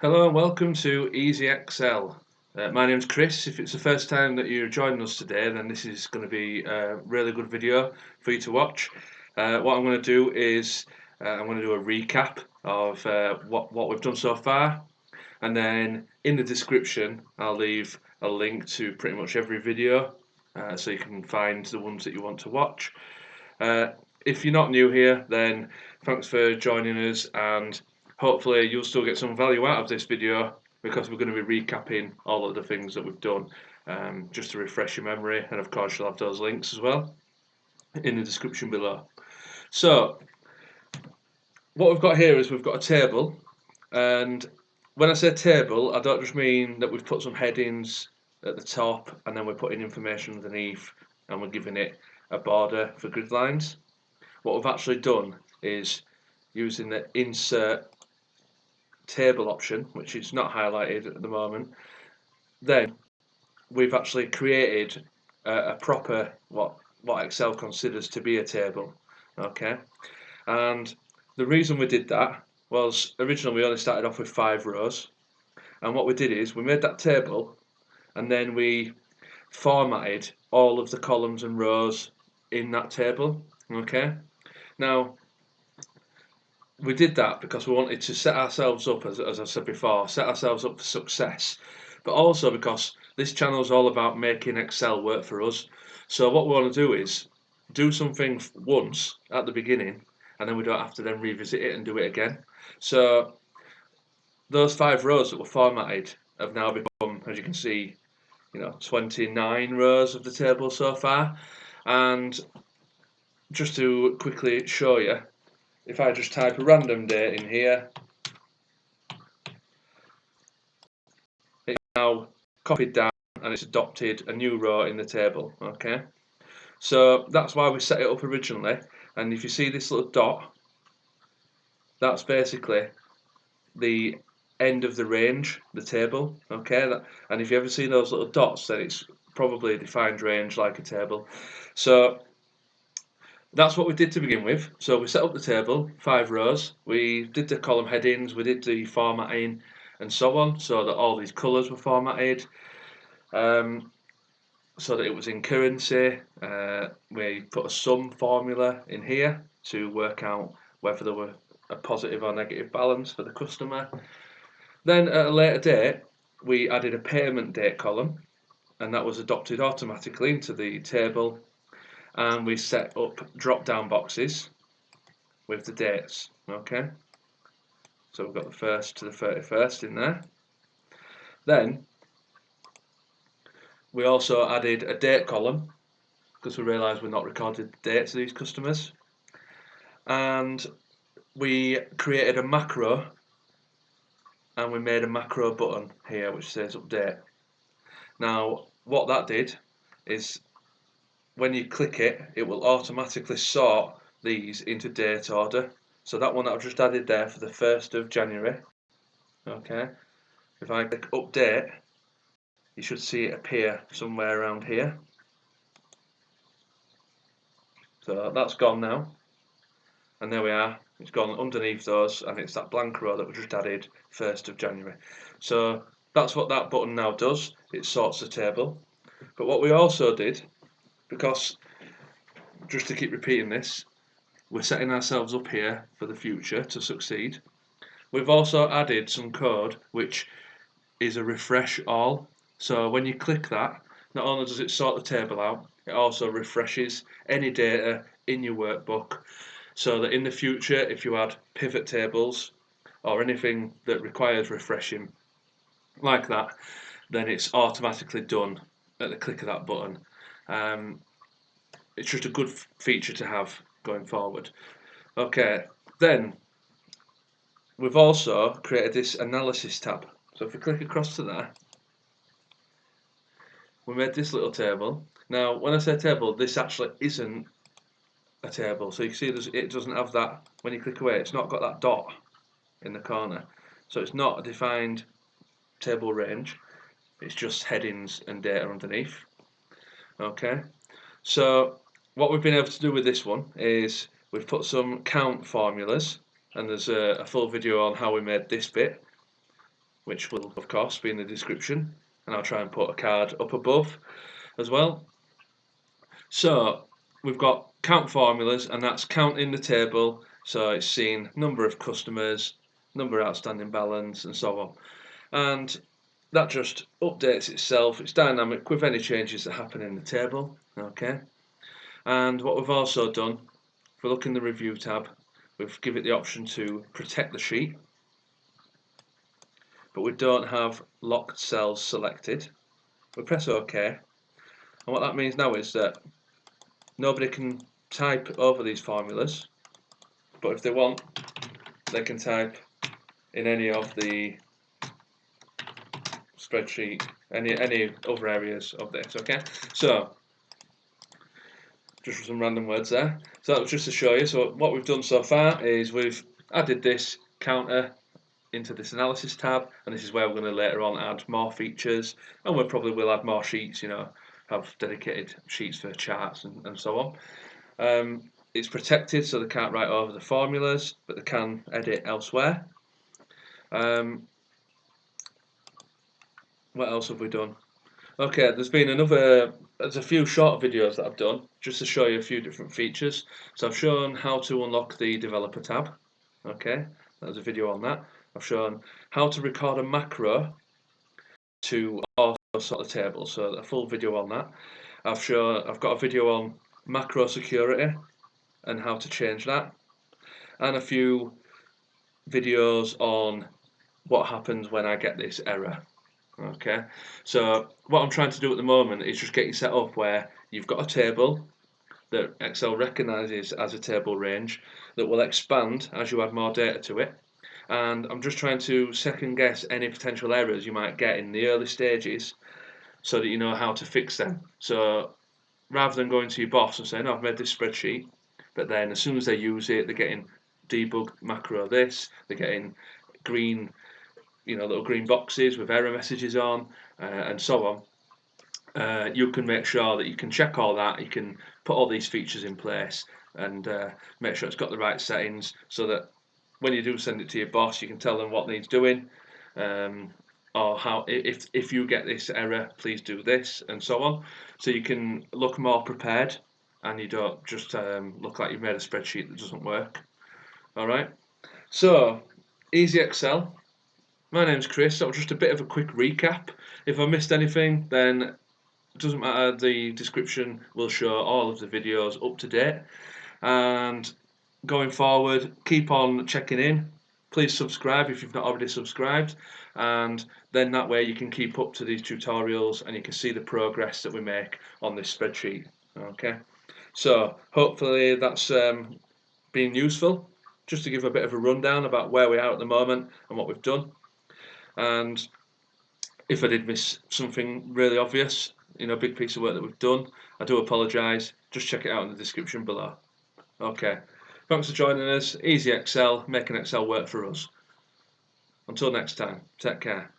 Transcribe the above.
Hello and welcome to Easy Excel. My name's Chris. If it's the first time that you're joining us today, then this is going to be a really good video for you to watch. What I'm going to do is I'm going to do a recap of what we've done so far, and then in the description I'll leave a link to pretty much every video so you can find the ones that you want to watch. If you're not new here, then thanks for joining us, and hopefully you'll still get some value out of this video because we're going to be recapping all of the things that we've done, just to refresh your memory, and of course you'll have those links as well in the description below. So what we've got here is we've got a table, and when I say table, I don't just mean that we've put some headings at the top and then we're putting information underneath and we're giving it a border for grid lines. What we've actually done is using the insert table option, which is not highlighted at the moment, then we've actually created a proper what Excel considers to be a table. Okay, and the reason we did that was originally we only started off with 5 rows, and what we did is we made that table and then we formatted all of the columns and rows in that table. Okay, now we did that because we wanted to set ourselves up, as I said before, set ourselves up for success, but also because this channel is all about making Excel work for us. So what we want to do is do something once at the beginning, and then we don't have to then revisit it and do it again. So those 5 rows that were formatted have now become, as you can see, 29 rows of the table so far. And just to quickly show you, if I just type a random date in here, it's now copied down and it's adopted a new row in the table. Okay, so that's why we set it up originally. And if you see this little dot, that's basically the end of the range, the table. Okay, and if you ever see those little dots, then it's probably a defined range like a table. So that's what we did to begin with. So we set up the table, 5 rows, we did the column headings, we did the formatting and so on, so that all these colours were formatted, so that it was in currency. We put a sum formula in here to work out whether there were a positive or negative balance for the customer. Then at a later date, we added a payment date column, and that was adopted automatically into the table. And we set up drop-down boxes with the dates. Okay, so we've got the 1st to the 31st in there. Then we also added a date column because we realised we're not recorded the dates of these customers, and we created a macro, and we made a macro button here which says update. Now what that did is when you click it, it will automatically sort these into date order. So that one that I've just added there for the 1st of January, okay, if I click update, you should see it appear somewhere around here. So that's gone now, and there we are, it's gone underneath those, and it's that blank row that we just added, 1st of January. So that's what that button now does, it sorts the table. But what we also did, because just to keep repeating this, we're setting ourselves up here for the future to succeed, we've also added some code which is a refresh all. So when you click that, not only does it sort the table out, it also refreshes any data in your workbook, so that in the future, if you add pivot tables or anything that requires refreshing like that, then it's automatically done at the click of that button. It's just a good feature to have going forward. Okay, then we've also created this analysis tab. So if we click across to there, we made this little table. Now when I say table, this actually isn't a table. So you can see it doesn't have that, when you click away, it's not got that dot in the corner. So it's not a defined table range, it's just headings and data underneath. Okay, so what we've been able to do with this one is we've put some count formulas, and there's a full video on how we made this bit. which will of course be in the description, and I'll try and put a card up above as well. So we've got count formulas, and that's counting the table, so it's seeing number of customers, number of outstanding balance, and so on. And that just updates itself. It's dynamic with any changes that happen in the table. Okay. And what we've also done, if we look in the review tab, we've given it the option to protect the sheet, but we don't have locked cells selected. We press OK, and what that means now is that nobody can type over these formulas, but if they want, they can type in any of the spreadsheet, any other areas of this. Okay, so just some random words there. So that was just to show you. So what we've done so far is we've added this counter into this analysis tab, and this is where we're going to later on add more features, and we probably will add more sheets, have dedicated sheets for charts and so on. It's protected, so they can't write over the formulas, but they can edit elsewhere. What else have we done? Okay, there's a few short videos that I've done just to show you a few different features. So I've shown how to unlock the developer tab. Okay, there's a video on that. I've shown how to record a macro to auto sort the table, so a full video on that. I've got a video on macro security and how to change that, and a few videos on what happens when I get this error. Okay, so what I'm trying to do at the moment is just get you set up where you've got a table that Excel recognises as a table range that will expand as you add more data to it, and I'm just trying to second guess any potential errors you might get in the early stages so that you know how to fix them. So rather than going to your boss and saying, "Oh, I've made this spreadsheet," but then as soon as they use it, they're getting debug macro this, they're getting green, little green boxes with error messages on, and so on. You can make sure that you can check all that, you can put all these features in place, and make sure it's got the right settings, so that when you do send it to your boss, you can tell them what needs doing, or how, if you get this error, please do this, and so on. So you can look more prepared, and you don't just look like you've made a spreadsheet that doesn't work. All right. So easy Excel. My name's Chris. That was just a bit of a quick recap. If I missed anything, then it doesn't matter. The description will show all of the videos up to date. And going forward, keep on checking in. Please subscribe if you've not already subscribed, and then that way you can keep up to these tutorials and you can see the progress that we make on this spreadsheet. Okay, so hopefully that's been useful, just to give a bit of a rundown about where we are at the moment and what we've done. And if I did miss something really obvious, big piece of work that we've done, I do apologise. Just check it out in the description below. Okay, thanks for joining us. Easy Excel, making Excel work for us. Until next time, take care.